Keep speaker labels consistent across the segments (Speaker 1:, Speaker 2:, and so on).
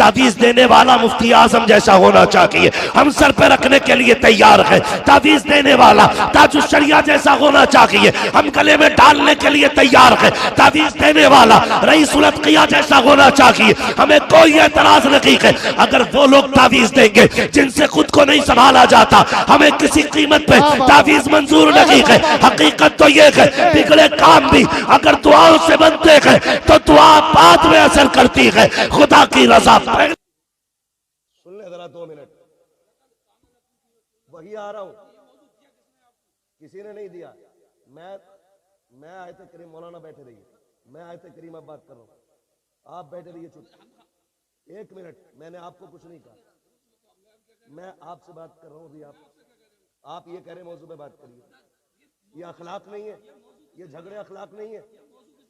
Speaker 1: तावीज देने वाला मुफ्ती आजम जैसा होना चाहिए। हम सर पे रखने के लिए तैयार हैं। तावीज देने वाला ताजुल शरिया जैसा होना चाहिए। हम गले में डालने के लिए तैयार हैं। तावीज देने वाला रईसुल अत्किया जैसा होना चाहिए। हमें कोई एतराज नहीं है अगर वो लोग तावीज देंगे जिनसे खुद को नहीं संभाला जाता। हमें किसी कीमत पे तावीज मंजूर नहीं है। हकीकत तो ये है बिगड़े काम भी अगर दुआओं से बनते हैं तो दुआ बाद में असर करती है। खुदा की रजा
Speaker 2: सुन ले जरा 2 मिनट, वही आ रहा हूं, किसी ने नहीं दिया। मैं आयत करीम, मौलाना बैठे रहिए, मैं आयत करीम अब बात कर रहा हूं, आप बैठे रहिए चुप। 1 मिनट, मैंने आपको कुछ नहीं कहा, मैं आपसे बात कर रहा हूं अभी। आप ये कह रहे मौजू पे बात करिए। ये अखलाक नहीं है, ये झगड़े अखलाक नहीं है,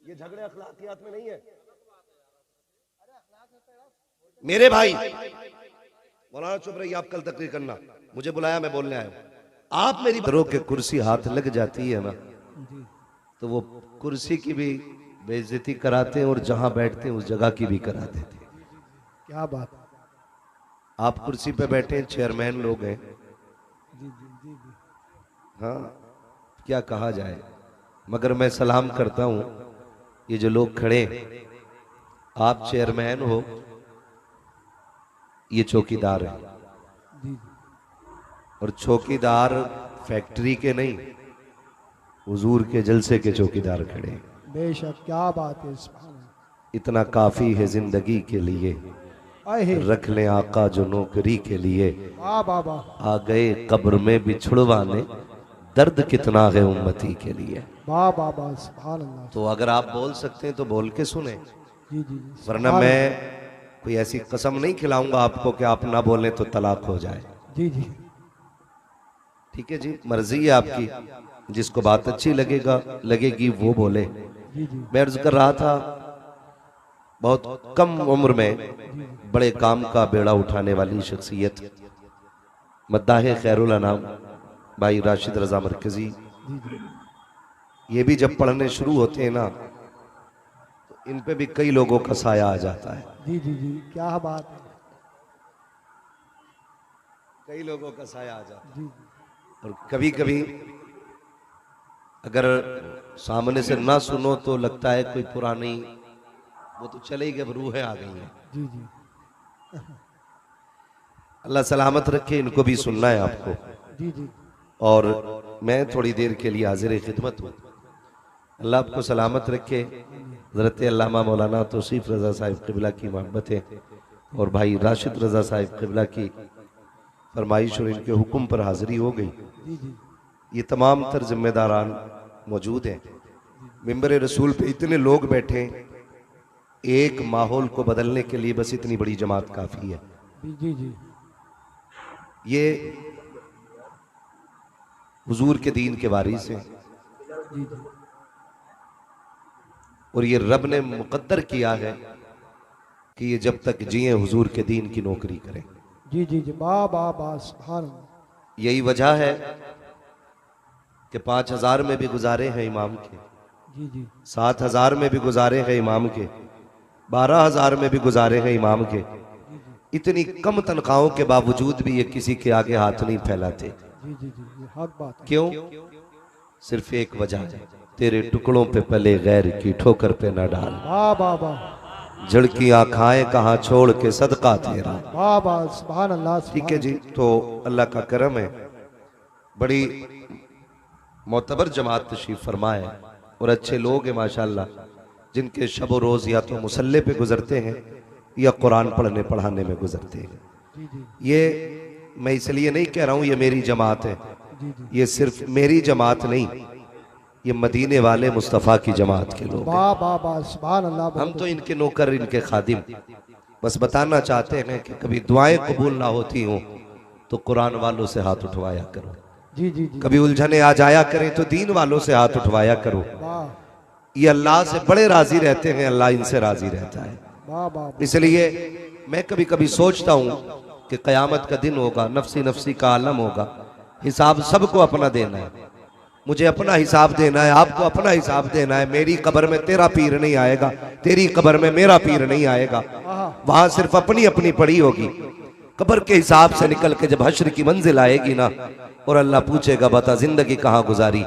Speaker 2: ये झगड़े अखलाकियात में नहीं है। मेरे भाई मौलाना चुप रहिए, आप कल तकरीर करना, मुझे बुलाया, मैं बोलने आया हूं। आप मेरी घरों के कुर्सी हाथ लग जाती है ना तो वो कुर्सी की भी बेइज्जती कराते हैं और जहां बैठते हैं उस जगह की भी करा देते हैं।
Speaker 3: क्या बात।
Speaker 2: आप कुर्सी पे बैठे हैं, चेयरमैन लोग हैं। हाँ, क्या कहा जाए, मगर मैं सलाम करता हूं। ये जो लोग खड़े, आप चेयरमैन हो, ये चौकीदार है, और चौकीदार फैक्ट्री के नहीं, हुजूर के जलसे के चौकीदार खड़े।
Speaker 3: बेशक, क्या बात है।
Speaker 2: इतना काफी है जिंदगी के लिए, रख ले आका जो नौकरी के लिए। आ गए कब्र में बिछुड़वाने, दर्द कितना है उम्मती के लिए। तो अगर आप बोल सकते हैं तो बोल के सुने, वरना मैं कोई ऐसी कसम नहीं खिलाऊंगा आपको कि आप ना बोलें तो तलाक हो जाए।
Speaker 3: जी जी,
Speaker 2: ठीक है जी, मर्जी है आपकी, जिसको बात अच्छी लगेगी वो बोले। मैं अर्ज कर रहा था, बहुत कम उम्र में बड़े काम का बेड़ा उठाने वाली शख्सियत मद्दाह खैरुल अनाम भाई राशिद रजा मरकजी, ये भी जब पढ़ने शुरू होते हैं ना तो इन पे भी कई लोगों का साया आ जाता है।
Speaker 3: जी जी जी, क्या बात है।
Speaker 2: कई लोगों का साया आ जाता है। और कभी कभी अगर सामने से ना सुनो तो लगता है कोई पुरानी, वो तो चले गए, रूहें आ गई हैं।
Speaker 3: जी जी,
Speaker 2: अल्लाह सलामत रखे, इनको भी सुनना है आपको।
Speaker 3: जी जी,
Speaker 2: और मैं थोड़ी देर के लिए हाजिर खिदमत हूँ। अल्लाह आपको सलामत रखे। हज़रत अल्लामा मौलाना तौसीफ रज़ा साहिब क़िबला की मोहब्बतें और भाई राशिद रज़ा साहिब क़िबला की फरमाइश और इनके हुक्म पर हाजिरी हो गई। ये तमाम तर जिम्मेदारान मौजूद हैं। मिंबर रसूल पे इतने लोग बैठे, एक माहौल को बदलने के लिए बस इतनी बड़ी जमात काफ़ी है।
Speaker 3: जी जी,
Speaker 2: ये हुजूर के दीन के वारिस हैं और ये रब ने मुकद्दर किया है कि ये जब तक जिए हुजूर के दीन की नौकरी करें।
Speaker 3: जी जी जी, बा बा बा, सुभान अल्लाह।
Speaker 2: यही वजह है कि 5000 में भी गुजारे हैं इमाम के,
Speaker 3: जी जी,
Speaker 2: 7000 में भी गुजारे हैं इमाम के, 12000 में भी गुजारे हैं इमाम के। इतनी कम तनख्वाहों के बावजूद भी ये किसी के आगे हाथ नहीं फैलाते।
Speaker 3: जी जी जी, ये हक बात है।
Speaker 2: क्यों? सिर्फ एक वजह है, तेरे टुकड़ों पे पले गैर की ठोकर पे न डाल।
Speaker 3: वाह वाह वाह,
Speaker 2: झड़कियां खाए कहाँ छोड़ के सदका तेरा।
Speaker 3: वाह वाह, सुभान अल्लाह।
Speaker 2: ठीक है जी, तो अल्लाह का करम है, बड़ी मोतबर जमात तशरीफ फरमाए और अच्छे लोग हैं माशाल्लाह, जिनके शब रोज़ या तो मुसल्ले पे गुजरते हैं या कुरान पढ़ने पढ़ाने में गुजरते हैं। ये मैं इसलिए नहीं कह रहा हूँ ये मेरी जमात है, ये सिर्फ मेरी जमात नहीं, ये मदीने वाले मुस्तफ़ा की जमात के लोग हैं। हम तो इनके नौकर, इनके खादिम, बस बताना चाहते हैं कि कभी दुआएं कबूल ना होती हों तो कुरान वालों से हाथ उठवाया करो।
Speaker 3: जी जी जी,
Speaker 2: कभी उलझने आ जाया करें तो दीन वालों से हाथ उठवाया करो। ये अल्लाह से बड़े राजी रहते हैं, अल्लाह इनसे राजी रहता है। इसलिए मैं कभी कभी सोचता हूँ कि क़यामत का दिन होगा, नफसी नफसी का आलम होगा, हिसाब सबको अपना देना है। मुझे अपना हिसाब देना है, आपको अपना हिसाब देना है। मेरी कब्र में तेरा पीर नहीं आएगा, तेरी कब्र में मेरा पीर नहीं आएगा। वहां सिर्फ अपनी अपनी पड़ी होगी। कब्र के हिसाब से निकल के जब हश्र की मंजिल आएगी ना, और अल्लाह पूछेगा बता जिंदगी कहाँ गुजारी,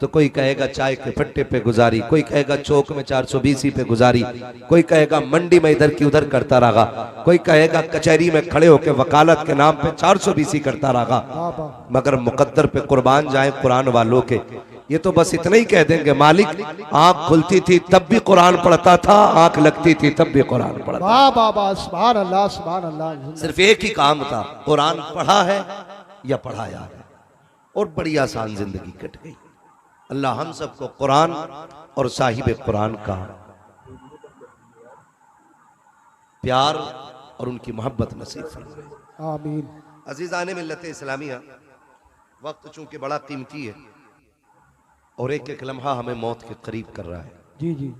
Speaker 2: तो कोई कहेगा चाय के फट्टे पे गुजारी, कोई कहेगा चौक में 420 पे गुजारी, कोई कहेगा मंडी में इधर की उधर करता रहा, कोई कहेगा कचहरी में खड़े होकर वकालत के नाम पे 420 करता रहा। मगर मुकद्दर पे कुर्बान जाए कुरान वालों के, ये तो बस इतना ही कह देंगे मालिक आंख खुलती थी तब भी कुरान पढ़ता था, आंख लगती थी तब भी कुरान पढ़ता।
Speaker 3: वाह वाह वाह, सुभान अल्लाह सुभान अल्लाह।
Speaker 2: सिर्फ एक ही काम था, कुरान पढ़ा है या पढ़ाया है, और बड़ी आसान जिंदगी कट गई। अल्लाह हम सबको कुरान और साहिब कुरान का प्यार और उनकी मोहब्बत नसीब फरमाए।
Speaker 3: आमीन।
Speaker 2: अजीज़ाने मिल्लत इस्लामिया, वक्त चूंकि बड़ा कीमती है और एक एक लम्हा हमें मौत के करीब कर रहा है।
Speaker 3: जी जी।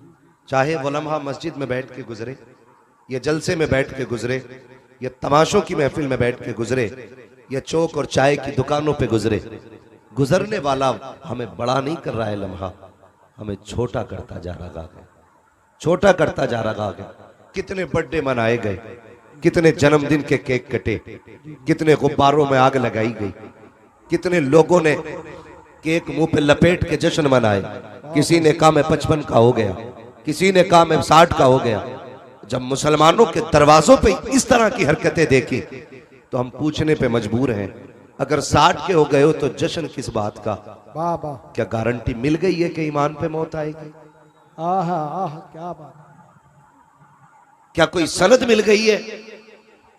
Speaker 2: चाहे वो लम्हा मस्जिद में बैठ के गुजरे, या जलसे में बैठ के गुजरे, या तमाशों की महफिल में बैठ के गुजरे, या चौक और चाय की दुकानों पे गुजरे, गुजरने वाला हमें बड़ा नहीं कर रहा है लम्हा, हमें छोटा करता जा रहा है, छोटा करता जा रहा है। कितने बर्थडे मनाए गए, कितने जन्मदिन के केक कटे, कितने गुब्बारों में आग लगाई गई, कितने लोगों ने केक मुंह पे लपेट के जश्न मनाए। किसी ने कहा मैं 55 का हो गया, किसी ने कहा मैं 60 का हो गया। जब मुसलमानों के दरवाजों पे इस तरह की हरकतें देखी तो हम पूछने पे मजबूर हैं, अगर 60 के हो गए हो तो जश्न किस बात का?
Speaker 3: वाह वाह।
Speaker 2: क्या गारंटी मिल गई है कि ईमान पे मौत आएगी?
Speaker 3: आहा आहा, क्या बात।
Speaker 2: क्या कोई सनद मिल गई है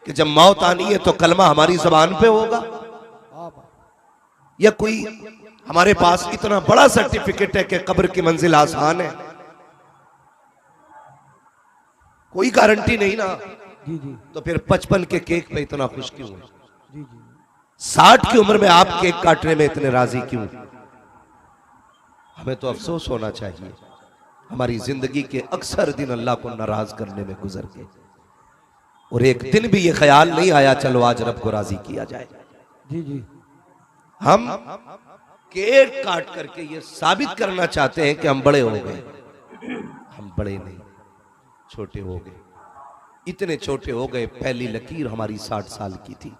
Speaker 2: कि जब मौत आनी है तो कलमा हमारी जबान पे होगा?
Speaker 3: वाह वाह।
Speaker 2: या कोई हमारे पास इतना बड़ा सर्टिफिकेट है कि कब्र की मंजिल आसान है? कोई गारंटी नहीं ना।
Speaker 3: जी जी।
Speaker 2: तो फिर 55 के केक पे इतना खुश क्यों है?
Speaker 3: जी जी।
Speaker 2: 60 की उम्र में आप केक काटने में इतने राजी क्यों? हमें तो अफसोस होना चाहिए, हमारी जिंदगी के अक्सर दिन अल्लाह को नाराज करने में गुजर गए, और एक दिन भी ये ख्याल नहीं आया चलो आज रब को राजी किया जाए।
Speaker 3: जी जी।
Speaker 2: हम केक काट करके ये साबित करना चाहते हैं कि हम बड़े हो गए। हम बड़े नहीं, छोटे हो गए। इतने छोटे हो गए, पहली लकीर हमारी 60 साल की थी,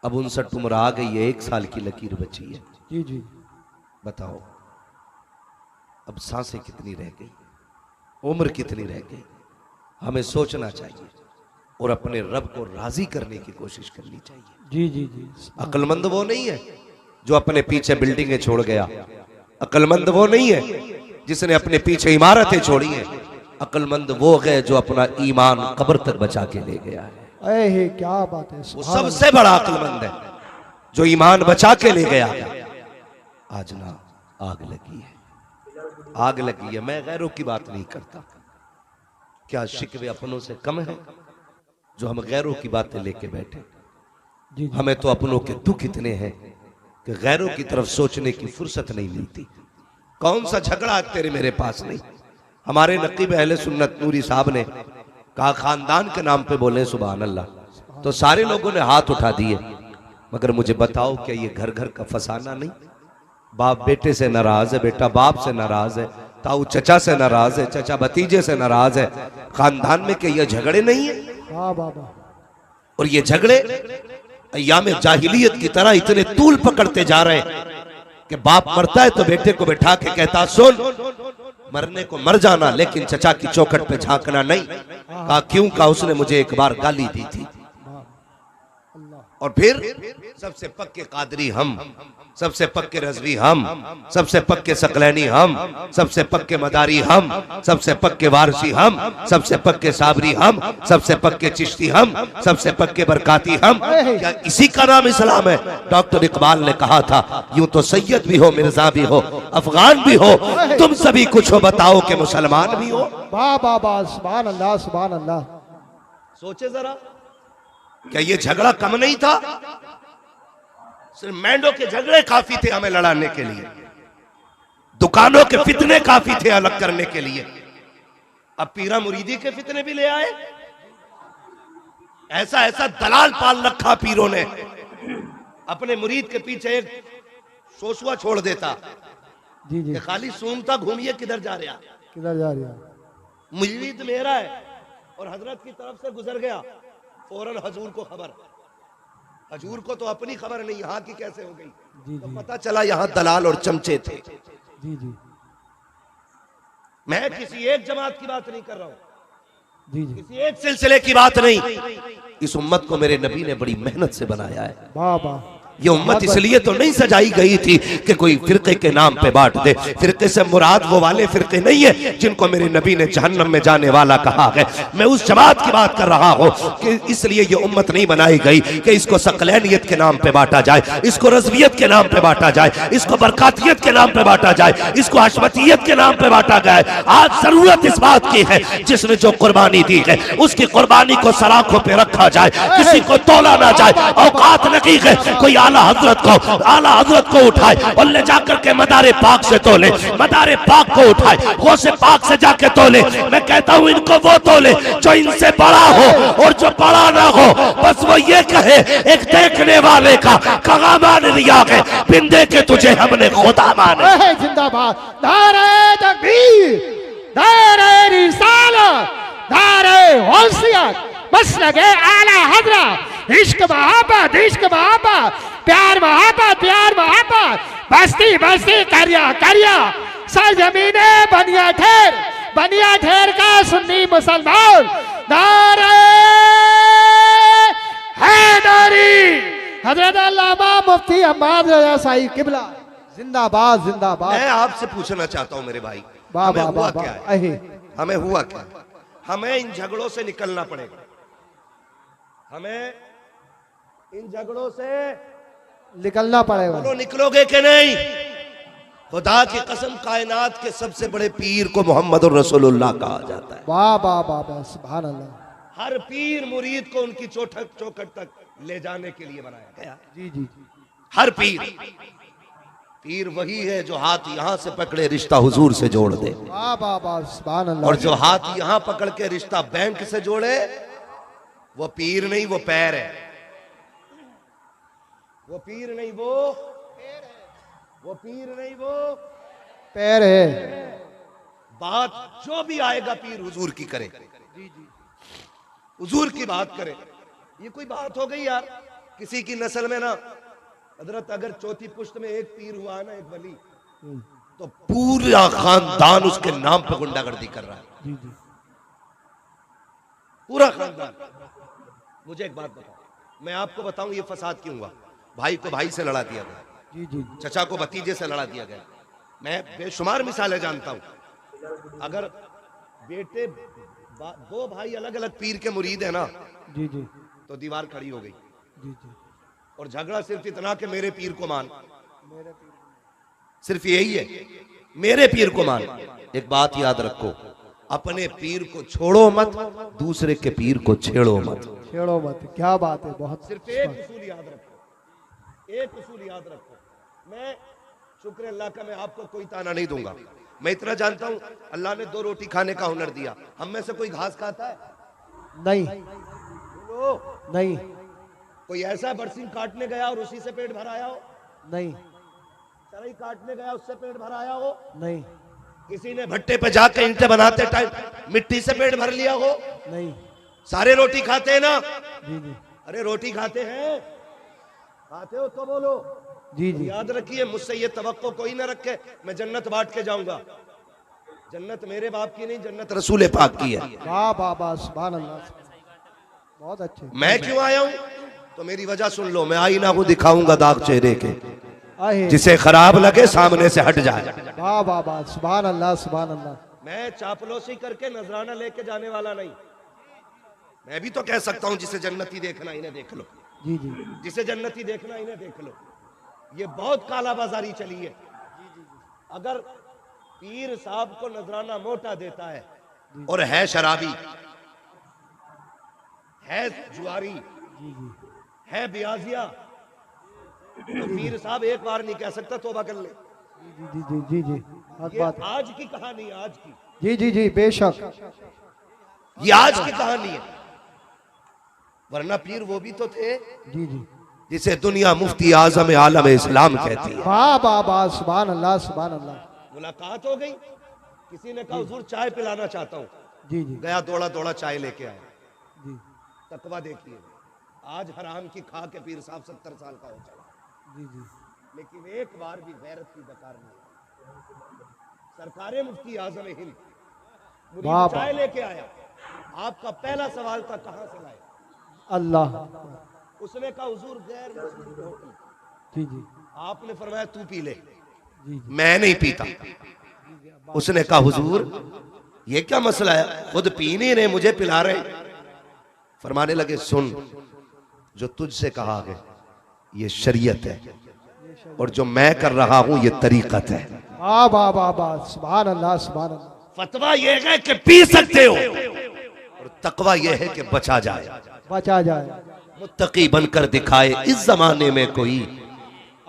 Speaker 2: अब 59 उम्र आ गई है, 1 साल की लकीर बची है।
Speaker 3: जी जी।
Speaker 2: बताओ अब सांसें कितनी रह गई, उम्र कितनी रह गई? हमें सोचना चाहिए और अपने रब को राजी करने की कोशिश करनी चाहिए।
Speaker 3: जी जी जी।
Speaker 2: अक्लमंद वो नहीं है जो अपने पीछे बिल्डिंगें छोड़ गया, अक्लमंद वो नहीं है जिसने अपने पीछे इमारतें छोड़ी हैं, अक्लमंद वो है जो अपना ईमान कब्र तक बचा के ले गया है।
Speaker 3: अहे क्या बात है।
Speaker 2: वो सबसे बड़ा अक्लमंद है जो ईमान बचा के ले गया। आज ना आग लगी है, आग लगी है। मैं गैरों की बात नहीं करता, क्या शिकवे अपनों से कम है जो हम गैरों की बातें लेके बैठे?
Speaker 3: जी जी।
Speaker 2: हमें तो अपनों के दुख इतने हैं कि गैरों की तरफ सोचने की फुर्सत नहीं मिलती। कौन सा झगड़ा तेरे मेरे पास नहीं। हमारे नकीब अहले सुन्नत नूरी साहब ने कहा खानदान के नाम पे बोले सुभान अल्लाह, तो सारे लोगों ने हाथ उठा दिए। मगर मुझे बताओ क्या ये घर घर का फसाना नहीं? बाप बेटे से नाराज है, बेटा बाप से नाराज है, ताऊ चचा से नाराज है, चचा भतीजे से नाराज है। खानदान में क्या ये झगड़े नहीं है?
Speaker 3: वाह वाह वाह।
Speaker 2: और ये झगड़े अय्याम जाहिलियत की तरह इतने तूल पकड़ते जा रहे हैं कि बाप मरता है तो बेटे को बैठा के कहता सुन, मरने को मर जाना लेकिन चचा की चौखट पे झांकना नहीं। कहा क्यों? कहा उसने मुझे एक बार गाली दी थी। और फिर सबसे पक्के कादरी हम, सबसे पक्के रजवी हम, सबसे पक्के सकलैनी हम, सबसे पक्के मदारी हम, सबसे पक्के वारसी हम, सबसे पक्के साबरी हम, सबसे पक्के चिश्ती हम, सबसे पक्के बरकाती हम। क्या इसी का नाम इस्लाम है? डॉक्टर इकबाल ने कहा था यूं तो सैयद भी हो, मिर्जा भी हो, अफगान भी हो, तुम सभी कुछ हो, बताओ कि मुसलमान भी हो।
Speaker 3: वाह वाह वाह, सुभान अल्लाह सुभान अल्लाह।
Speaker 2: सोचे जरा, क्या ये झगड़ा कम नहीं था? सिर्फ मैंडो के झगड़े काफी थे हमें लड़ाने के लिए, दुकानों के फितने काफी थे अलग करने के लिए। अब पीरा मुरीदी के फितने भी ले आए। ऐसा ऐसा दलाल पाल रखा पीरों ने, अपने मुरीद के पीछे एक सोसुआ छोड़ देता
Speaker 3: जी जी
Speaker 2: कि खाली सूंघता घूमिए किधर जा रहा,
Speaker 3: किधर जा रही है?
Speaker 2: मुरीद मेरा है और हजरत की तरफ से गुजर गया, फौरन हजूर को खबर। हजूर को तो अपनी खबर नहीं, यहाँ की कैसे हो गई।
Speaker 3: जी
Speaker 2: तो
Speaker 3: जी
Speaker 2: पता चला यहाँ दलाल और चमचे थे।
Speaker 3: जी जी
Speaker 2: मैं किसी एक जमात की बात नहीं कर रहा हूँ,
Speaker 3: जी जी
Speaker 2: किसी एक सिलसिले की बात नहीं। इस उम्मत को मेरे नबी ने बड़ी मेहनत से बनाया है।
Speaker 3: वाह वाह।
Speaker 2: ये उम्मत इसलिए तो नहीं सजाई गई थी कि कोई फिरके के नाम पे बांट दे। फिरके से मुराद वो वाले फिरके नहीं है जिनको मेरे नबी ने जहन्नम में जाने वाला कहा है। मैं उस जमात की बात कर रहा हूँ कि इसलिए ये उम्मत नहीं बनाई गई कि इसको सकलैनियत के नाम पे बांटा जाए, इसको रज़वियत के नाम पे बांटा जाए, इसको बरकातियत के नाम पे बांटा जाए, इसको हशमतियत के नाम पे बांटा जाए। आज जरूरत इस बात की है जिसने जो कुर्बानी दी है उसकी कुर्बानी को सलाखों पे रखा जाए, किसी को तोला ना जाए। औकात नहीं है कोई आला हजरत को उठाए और ले जाकर के मदारे पाक से तोले, मदारे पाक को उठाए गौसे पाक से जाके तोले। मैं कहता हूं इनको वो तोले जो इनसे बड़ा हो और जो बड़ा ना हो। बस वो ये कहे एक देखने वाले का कहा मान लिया है, बिन देखे तुझे हमने खुदा माने।
Speaker 3: जिंदाबाद। नारे तकबीर, नारे रिसालत, नारे गौसियत, बस लगे आला हजरत। इश्क मोहब्बत, इश्क मोहब्बत, प्यार मोहब्बत, प्यार मोहब्बत, बस्ती बस्ती करिया सर जमीने बनिया ठेर का सुन्नी मुसलमान। नारे हैदरी। हजरत अल्लामा मुफ्ती अहमद रजा साहिब किबला जिंदाबाद जिंदाबाद।
Speaker 2: मैं आपसे पूछना चाहता हूं मेरे भाई,
Speaker 3: वाह
Speaker 2: हमें
Speaker 3: वाह
Speaker 2: हुआ
Speaker 3: वाह
Speaker 2: क्या है?
Speaker 3: अहे
Speaker 2: हमें हुआ क्या? हमें इन झगड़ों से निकलना पड़ेगा। हमें इन झगड़ों से
Speaker 3: निकलना पड़ेगा।
Speaker 2: बोलो निकलोगे कि नहीं? खुदा की कसम कायनात के सबसे बड़े पीर को मोहम्मद रसूलुल्लाह कहा जाता है।
Speaker 3: वाह वाह वाह वाह सुभान अल्लाह।
Speaker 2: हर पीर मुरीद को उनकी चौखट तक ले जाने के लिए बनाया गया।
Speaker 3: जी जी
Speaker 2: हर पीर वही है जो हाथ यहां से पकड़े रिश्ता हुजूर से जोड़ दे,
Speaker 3: वाह वाह वाह सुभान अल्लाह।
Speaker 2: और जो हाथ यहां पकड़ के रिश्ता बैंक से जोड़े वो पीर नहीं, वो पैर है। वो पीर नहीं, वो पीर नहीं, वो
Speaker 3: पैर है।
Speaker 2: बात जो भी आएगा पीर हुजूर की करे, हुजूर की बात करे। ये कोई बात हो गई यार? किसी की नस्ल में ना हजरत अगर चौथी पुश्त में एक पीर हुआ ना, एक वली, तो पूरा खानदान उसके नाम पे गुंडागर्दी कर रहा है।
Speaker 3: जी जी
Speaker 2: पूरा खानदान। मुझे एक बात बताओ, मैं आपको बताऊं ये फसाद क्यों हुआ? भाई को भाई से लड़ा दिया गया,
Speaker 3: जी जी
Speaker 2: चचा को भतीजे से लड़ा दिया गया। मैं बेशुमार मिसालें जानता हूं। अगर बेटे दो भाई अलग अलग पीर के मुरीद है ना,
Speaker 3: जी जी
Speaker 2: तो दीवार खड़ी हो गई।
Speaker 3: जी जी
Speaker 2: और झगड़ा सिर्फ इतना कि मेरे पीर को मान, सिर्फ यही है, मेरे पीर को मान। एक बात याद रखो, अपने पीर को छोड़ो मत, दूसरे के पीर को छेड़ो मत।
Speaker 3: छेड़ो मत। क्या बात है, बहुत
Speaker 2: सिर्फ एक उसूल याद रखो, एक उसूल याद रखो। मैं शुक्र अल्लाह का, मैं आपको कोई ताना नहीं दूंगा। मैं इतना जानता हूं अल्लाह ने 2 रोटी खाने का हुनर दिया। हम में से कोई घास खाता है?
Speaker 3: नहीं
Speaker 2: बोलो।
Speaker 3: नहीं
Speaker 2: कोई ऐसा बरसीन काटने गया और उसी से पेट भर आया हो?
Speaker 3: नहीं
Speaker 2: चराई काटने गया उससे पेट भर आया हो?
Speaker 3: नहीं
Speaker 2: किसी ने भट्टे पे जाकर ईंटें बनाते टाइम मिट्टी से पेट भर लिया हो?
Speaker 3: नहीं।
Speaker 2: सारे रोटी खाते हैं ना?
Speaker 3: जी जी
Speaker 2: अरे रोटी खाते हैं, खाते हो तो बोलो।
Speaker 3: जी जी
Speaker 2: याद रखिए, मुझसे ये तवक्को कोई ना रखे मैं जन्नत बांट के जाऊंगा। जन्नत मेरे बाप की नहीं, जन्नत रसूल पाक की है।
Speaker 3: वाह वाह वाह सुभान अल्लाह। बहुत अच्छे।
Speaker 2: मैं क्यों आया हूं तो मेरी वजह सुन लो। मैं आईना को दिखाऊंगा दाग चेहरे के,
Speaker 3: आहे।
Speaker 2: जिसे खराब लगे सामने से हट जाए।
Speaker 3: वाह वाह वाह सुभान अल्लाह सुभान अल्लाह।
Speaker 2: मैं चापलूसी करके नजराना लेके जाने वाला नहीं। मैं भी तो कह सकता हूं जिसे जन्नती देखना इन्हें देख लो,
Speaker 3: जी जी
Speaker 2: जिसे जन्नती देखना इन्हें देख लो। ये बहुत काला बाजारी चली है। अगर पीर साहब को नजराना मोटा देता है और है शराबी, है जुआरी,
Speaker 3: जी जी
Speaker 2: है ब्याजिया, तो पीर साहब एक बार नहीं कह सकता तौबा कर ले।
Speaker 3: जी जी जी जी हक
Speaker 2: ये
Speaker 3: बात है।
Speaker 2: आज की कहानी है, आज की,
Speaker 3: जी जी जी बेशक।
Speaker 2: ये आज की कहानी है। वरना पीर वो भी तो थे
Speaker 3: जी जी
Speaker 2: जिसे दुनिया मुफ्ती आजम आलम इस्लाम कहती है।
Speaker 3: वाह वाह वाह, सुभान अल्लाह सुभान अल्लाह।
Speaker 2: मुलाकात हो गई, किसी ने कहा हुजूर चाय पिलाना चाहता हूँ,
Speaker 3: जी जी
Speaker 2: गया दौड़ा दौड़ा चाय लेके आया।
Speaker 3: जी
Speaker 2: तकवा देखिए, आज हराम की खा के पीर साहब 70 साल का हो चला,
Speaker 3: जी जी।
Speaker 2: लेकिन एक बार भी गैरत की दकार नहीं। सरकारे मुफ्ती आजम हिंद मुरीद
Speaker 3: वाह,
Speaker 2: चाय लेके आया, आपका पहला सवाल था कहां से लाए?
Speaker 3: अल्लाह।
Speaker 2: उसने कहा हुजूर गैर मुस्लिम की होटल।
Speaker 3: जी जी
Speaker 2: आपने फरमाया तू पी ले।
Speaker 3: जी जी।
Speaker 2: मैं नहीं पीता। उसने कहा हुजूर ये क्या मसला है, खुद पी नहीं रहे, मुझे पिला रहे। फरमाने लगे सुन, जो तुझसे कहा गया ये शरीयत है, और जो मैं कर रहा हूं ये तरीकत है।
Speaker 3: वाह वाह वाह वाह, सुभान अल्लाह सुभान अल्लाह।
Speaker 1: फतवा ये है कि पी सकते हो,
Speaker 2: और तकवा यह है कि बचा जाए,
Speaker 3: बचा जाए।
Speaker 2: मुत्तकी बनकर दिखाए इस जमाने में कोई।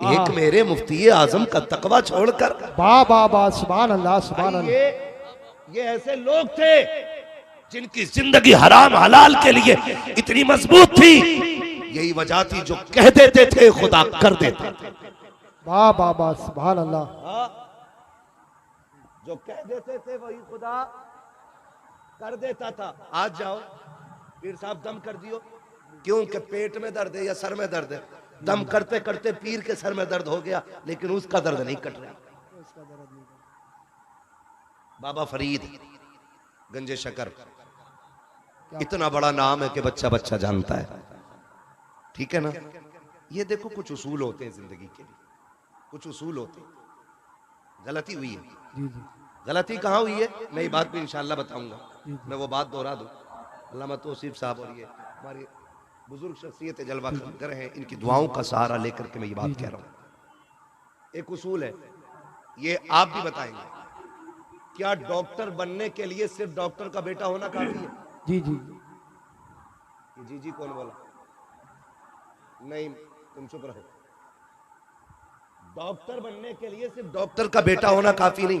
Speaker 2: एक मेरे मुफ्ती आजम का तकवा छोड़कर।
Speaker 3: वाह वाह वाह, सुभान अल्लाह सुभान अल्लाह।
Speaker 2: ये ऐसे लोग थे
Speaker 1: जिनकी जिंदगी हराम हलाल के लिए इतनी मजबूत थी,
Speaker 2: यही वजह थी जो कह देते थे खुदा कर देता था।
Speaker 3: वाह वाह वाह, सुभान अल्लाह।
Speaker 2: जो कह देते थे वही खुदा कर देता था। आज जाओ पीर साहब दम कर दियो, क्यों कि पेट में दर्द है या सर में दर्द है, दम करते करते पीर के सर में दर्द हो गया, लेकिन उसका दर्द नहीं कट रहा। बाबा फरीद गंजे शकर, इतना बड़ा नाम है कि बच्चा बच्चा जानता है, ठीक है ना। ये देखो कुछ उसूल होते हैं जिंदगी के लिए, कुछ उसूल होते हैं। गलती हुई है,
Speaker 3: जी जी
Speaker 2: गलती कहाँ हुई है मैं ये बात भी इंशाल्लाह बताऊंगा। मैं वो बात दोहरा दूं, अल्लामा तौसीफ साहब और ये हमारी बुजुर्ग शख्सियत जलवा कर हैं, इनकी दुआओं का सहारा लेकर के मैं ये बात कह रहा हूँ। एक उसूल है, ये आप भी बताएंगे, क्या डॉक्टर बनने के लिए सिर्फ डॉक्टर का बेटा होना काफी है?
Speaker 3: जी जी।
Speaker 2: जी जी कौन बोला? नहीं तुम चुप रहो। डॉक्टर बनने के लिए सिर्फ डॉक्टर का बेटा होना काफी नहीं,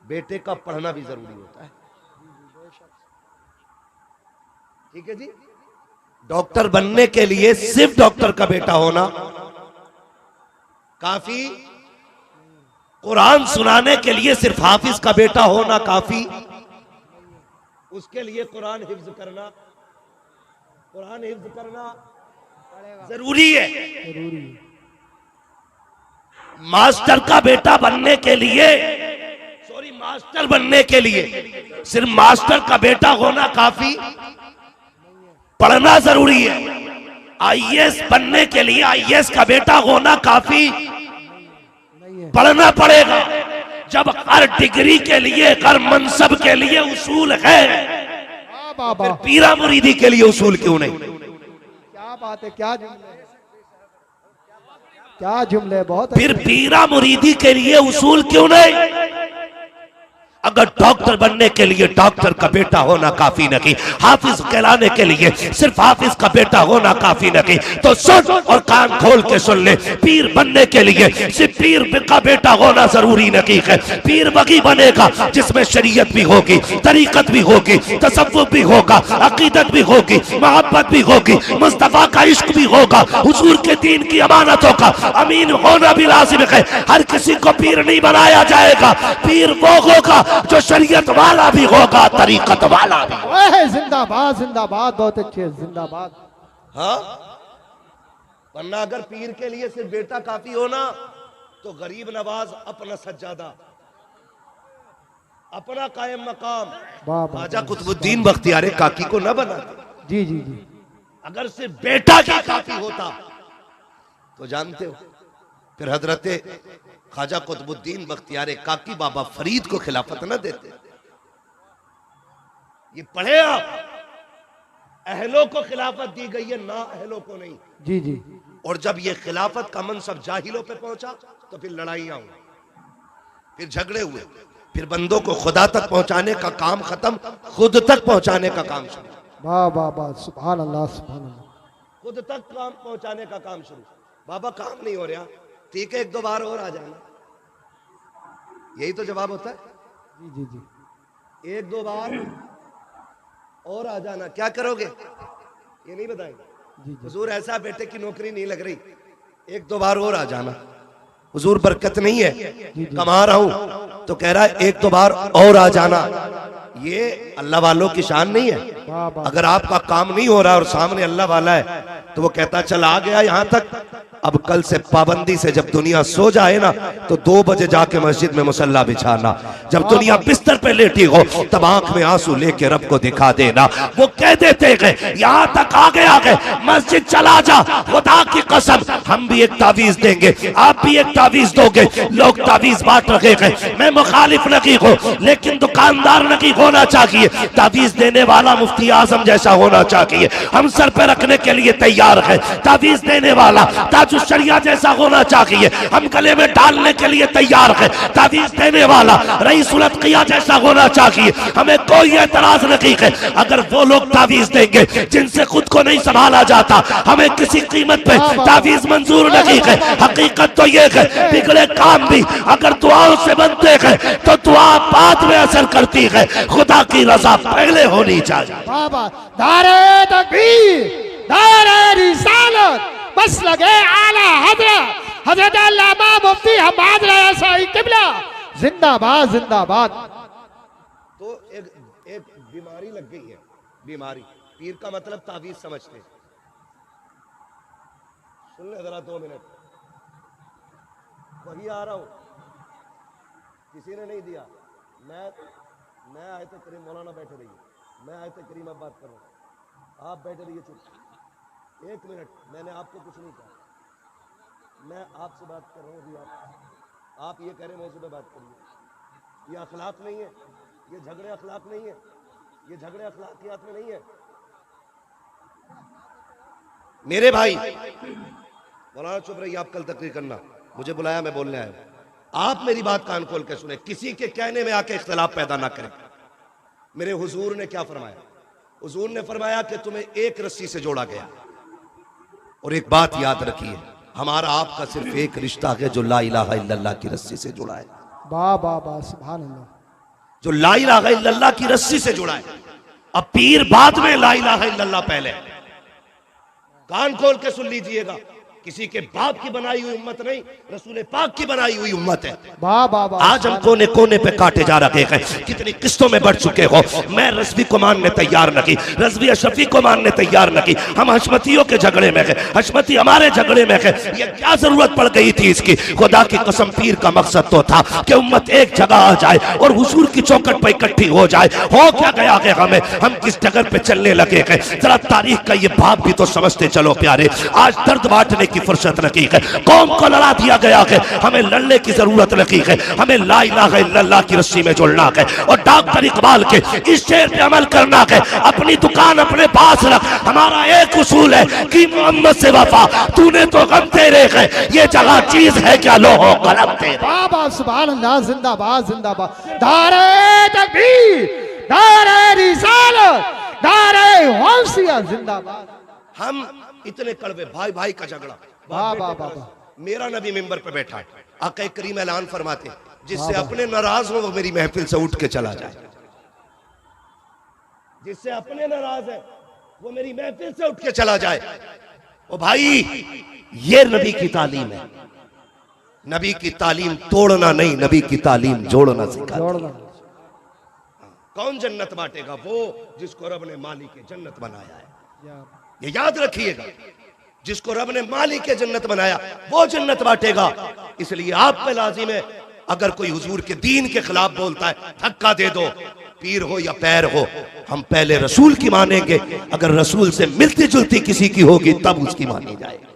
Speaker 2: बेटे का पढ़ना भी जरूरी होता है, ठीक है जी। डॉक्टर बनने के लिए सिर्फ डॉक्टर का बेटा होना काफी,
Speaker 1: कुरान सुनाने के लिए सिर्फ हाफिज का बेटा होना काफी,
Speaker 2: उसके लिए कुरान हिफ्ज करना, कुरान हिफ्ज करना
Speaker 1: जरूरी है।
Speaker 3: जरूरी है।
Speaker 1: मास्टर का बेटा बनने के लिए, सॉरी मास्टर बनने के लिए सिर्फ मास्टर का बेटा होना काफी, पढ़ना जरूरी है। आईएएस बनने के लिए आईएएस का बेटा होना काफी,
Speaker 3: नहीं है।
Speaker 1: पढ़ना पड़ेगा। जब हर डिग्री के लिए, हर मनसब के लिए उसूल है,
Speaker 3: वाह वाह वाह,
Speaker 1: पीरा मुरीदी के लिए उसूल क्यों नहीं?
Speaker 3: क्या बात है, क्या जुमले, क्या जुमले, बहुत
Speaker 1: फिर
Speaker 3: अच्छे।
Speaker 1: पीरा मुरीदी के लिए उसूल क्यों नहीं? अगर डॉक्टर बनने के लिए डॉक्टर का बेटा होना काफी नहीं, हाफिज कहलाने के लिए सिर्फ हाफिज का बेटा होना काफी नहीं, तो सुन और कान खोल के सुन ले, पीर बनने के लिए सिर्फ पीर का बेटा होना जरूरी नहीं है। पीर वही बनेगा जिसमें शरीयत भी होगी, तरीकत भी होगी, तसव्वुफ भी होगा, अकीदत भी होगी, मोहब्बत भी होगी, मुस्तफा का इश्क भी होगा, हुजूर के दीन की अमानतों का अमीन होना भी लाजिम है। हर किसी को पीर नहीं बनाया जाएगा, पीर वो होगा जो शरीयत वाला भी होगा, तरीकत वाला भी।
Speaker 3: ओए, जिंदाबाद जिंदाबाद, बहुत अच्छे, जिंदाबाद।
Speaker 2: हाँ, वरना अगर पीर के लिए सिर्फ बेटा काफी होना तो गरीब नवाज अपना सज्जादा, अपना कायम मकाम
Speaker 3: वाह वाह,
Speaker 2: ख्वाजा कुतुबुद्दीन बख्तियार काकी को न बना।
Speaker 3: जी जी जी।
Speaker 2: अगर सिर्फ बेटा की काफी होता तो जानते हो फिर हजरते ख्वाजा कुतुबुद्दीन बख्तियार काकी बाबा फरीद को खिलाफत न देते। ये पढ़े आप, अहलों को खिलाफत दी गई है, ना अहलों को नहीं।
Speaker 3: जी जी।
Speaker 2: और जब ये खिलाफत का मनसब जाहिलों पे पहुंचा तो फिर लड़ाइयां हुई, फिर झगड़े हुए, फिर बंदों को खुदा तक पहुंचाने का काम खत्म, खुद तक पहुंचाने का काम शुरू।
Speaker 3: वाह वाह वाह, सुभान अल्लाह सुभान अल्लाह।
Speaker 2: खुद तक काम पहुंचाने का काम शुरू। बाबा काम नहीं हो रहा, ठीक है एक दो बार और आ जाना, यही तो जवाब होता है।
Speaker 3: जी जी जी।
Speaker 2: एक दो बार और आ जाना, क्या करोगे ये नहीं बताएंगे। हुजूर ऐसा बेटे की नौकरी नहीं लग रही, एक दो बार और आ जाना। हुजूर बरकत नहीं है, कमा रहा हूं, तो कह रहा है एक दो बार और आ जाना। ये अल्लाह वालों की शान नहीं है। अगर आपका काम नहीं हो रहा और सामने अल्लाह वाला है तो वो कहता चल आ गया यहां तक, अब कल से पाबंदी से जब दुनिया सो जाए ना तो 2 बजे जाके मस्जिद में मुसल्ला बिछाना। जब दुनिया बिस्तर पे लेटी हो तब आंख में आंसू लेके रब को दिखा देना। वो कह देते गए यहां तक आ गए मस्जिद चला जा, खुदा की कसम हम भी एक तावीज देंगे, आप भी एक तावीज दोगे। लोग तावीज बांट रहे हैं, मैं मुखालिफ नहीं हूं, लेकिन दुकानदार नहीं होना चाहिए। तावीज देने वाला मुफ्ती आजम जैसा होना चाहिए, हम सर पे रखने के लिए तैयार हैं। तावीज देने वाला ताजुश शरिया जैसा होना चाहिए, हम गले में डालने के लिए तैयार हैं। तावीज देने वाला रईस उल अत्किया जैसा होना चाहिए, हमें कोई एतराज नहीं है। अगर वो लोग तावीज देंगे जिनसे खुद को नहीं संभाला जाता, हमें किसी कीमत पे तावीज मंजूर नहीं है। हकीकत तो ये है बिगड़े काम भी अगर दुआओं से बनते हैं तो दुआ बाद में असर करती है, खुदा की रजा पहले होनी चाहिए।
Speaker 3: बाबा दारे तकबीर, दारे रिसालत, बस लगे आला हजरत हजरत अल्लामा मुफ्ती हम्माद रज़ा शाही किबला जिंदाबाद जिंदाबाद।
Speaker 2: तो एक बीमारी लग गई है, बीमारी। पीर का मतलब तावीज समझते। सुन ले जरा 2 मिनट, वही आ रहा हूं, किसी ने नहीं दिया। मैं आयत करीम, मौलाना बैठे रहिए, मैं आयत करीम अब बात कर रहा हूं, आप बैठे रहिए चुप। 1 मिनट, मैंने आपको कुछ नहीं कहा, मैं आपसे बात कर रहा हूँ अभी। आप ये कह रहे मौजूद पे बात करिए। ये अखलाक नहीं है, ये झगड़े अखलाक नहीं है, ये झगड़े अखलाकियात में नहीं है। मेरे भाई मौलाना चुप रहिए, आप कल तकरीर करना, मुझे बुलाया, मैं बोलने आया। आप मेरी बात कान खोल के सुने, किसी के कहने में आके इख्तिलाफ पैदा ना करें। मेरे हुजूर ने क्या फरमाया? हुजूर ने फरमाया कि तुम्हें एक रस्सी से जोड़ा गया। और एक बात याद रखिए, हमारा आपका सिर्फ एक रिश्ता है जो ला इलाहा इल्लल्लाह की रस्सी से जुड़ा है।
Speaker 3: वाह वाह वाह, सुभान अल्लाह।
Speaker 2: जो ला इलाहा इल्लल्लाह की रस्सी से जुड़ा है। अब पीर बाद में, ला इलाहा इल्लल्लाह पहले। कान खोल के सुन लीजिएगा, किसी के बाप की बनाई हुई उम्मत नहीं, रसूल पाक की बनाई हुई उम्मत है।
Speaker 3: वाह वाह वाह।
Speaker 2: आज हम कोने कोने पे काटे जा रहे हैं, कितनी किस्तों में बढ़ चुके हो। मैं रज़वी को मानने तैयार नहीं, रज़वी अशरफी को मानने तैयार नहीं। हम हशमतियों के झगड़े में गए, हशमती हमारे झगड़े में गए। ये क्या जरूरत पड़ गई थी इसकी? खुदा की कसम, पीर का मकसद तो था कि उम्मत एक जगह आ जाए और हुजूर की चौखट पर इकट्ठी हो जाए। हो क्या गया है हमें? हम किस जगह पे चलने लगे हैं? जरा तारीख का ये भाव भी तो समझते चलो प्यारे। आज दर्द बांटने की फुर्सत नहीं है, कौम को लड़ा दिया गया है, हमें लड़ने की जरूरत नहीं है। हमें ला इलाहा इल्लल्लाह की रस्सी में जुड़ना है और डॉक्टर इकबाल के इस शेर पे अमल करना है। अपनी दुकान अपने पास रख, हमारा एक उसूल है कि मोहम्मद से वफा, तूने तो गम तेरे है, ये जगह चीज है क्या लोहो कलम तेरे।
Speaker 3: वाह वाह, सुभान अल्लाह, जिंदाबाद जिंदाबाद। दारे तकबीर, दारे रिसालत, दारे गौसिया जिंदाबाद।
Speaker 2: हम इतने कड़वे, भाई भाई का झगड़ा।
Speaker 3: वाह वाह वाह।
Speaker 2: मेरा नबी मिंबर पे बैठा है, आका करीम ऐलान फरमाते, जिससे अपने नाराज हो वो मेरी महफिल से उठ के चला जाए। जिससे अपने नाराज है वो मेरी महफिल से उठ के चला जाए। ओ भाई, ये नबी की तालीम है। नबी की तालीम तोड़ना नहीं, नबी की तालीम जोड़ना सिखा। कौन जन्नत बांटेगा? वो जिसको रब ने मालिक के जन्नत बनाया है। ये याद रखिएगा, जिसको रब ने मालिक के जन्नत बनाया वो जन्नत बांटेगा। इसलिए आप पे लाजिम है, अगर कोई हुजूर के दीन के खिलाफ बोलता है, धक्का दे दो, पीर हो या पैर हो। हम पहले रसूल की मानेंगे, अगर रसूल से मिलती जुलती किसी की होगी तब उसकी मानी जाएगी।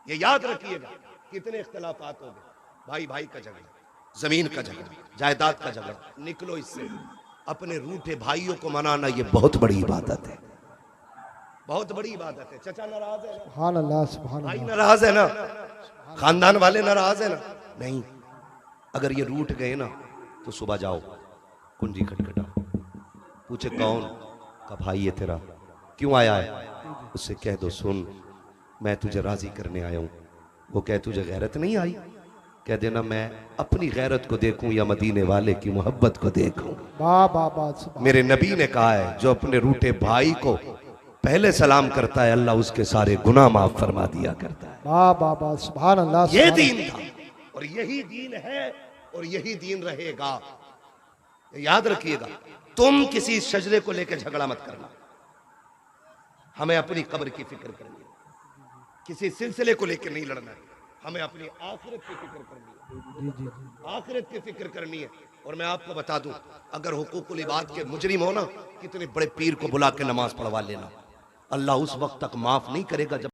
Speaker 2: ये याद रखिएगा। कितने इख्तिलाफात हो गए, भाई भाई का झगड़ा, जमीन का झगड़ा, जायदाद का झगड़ा, निकलो इससे। अपने रूठे भाइयों को मनाना ये बहुत बड़ी इबादत है, बहुत बड़ी इबादत है। चचा नाराज है ना,
Speaker 3: सुभान अल्लाह, सुभान
Speaker 2: भाई
Speaker 3: अल्लाह।
Speaker 2: नाराज है ना, खानदान वाले नाराज है ना, नहीं। अगर ये रूठ गए ना तो सुबह जाओ, कुंजी खटखटाओ, पूछे कौन का? भाई है तेरा, क्यों आया है? उससे कह दो सुन, मैं तुझे राजी करने आया हूं। वो कह तुझे गैरत नहीं आई? कह देना मैं अपनी गैरत को देखूं या मदीने वाले की मोहब्बत को देखूं।
Speaker 3: वाह वाह वाह, सुभान।
Speaker 2: मेरे नबी ने कहा है, जो अपने रूठे भाई को पहले सलाम करता है अल्लाह उसके सारे गुनाह माफ फरमा दिया करता है।
Speaker 3: वाह वाह वाह, सुभान अल्लाह।
Speaker 2: ये
Speaker 3: सुभान
Speaker 2: दीन था और यही दीन है और यही दीन रहेगा। याद रखिएगा, तुम किसी शजरे को लेकर झगड़ा मत करना, हमें अपनी कब्र की फिक्र करनी है। किसी सिलसिले को लेकर नहीं लड़ना है, हमें अपनी आखिरत की फिक्र करनी है। आखिरत की फिक्र करनी है। और मैं आपको बता दूं, अगर हुकूकुल इबाद के मुजरिम हो ना, कितने बड़े पीर को बुला के नमाज पढ़वा लेना, अल्लाह उस वक्त तक माफ नहीं करेगा जब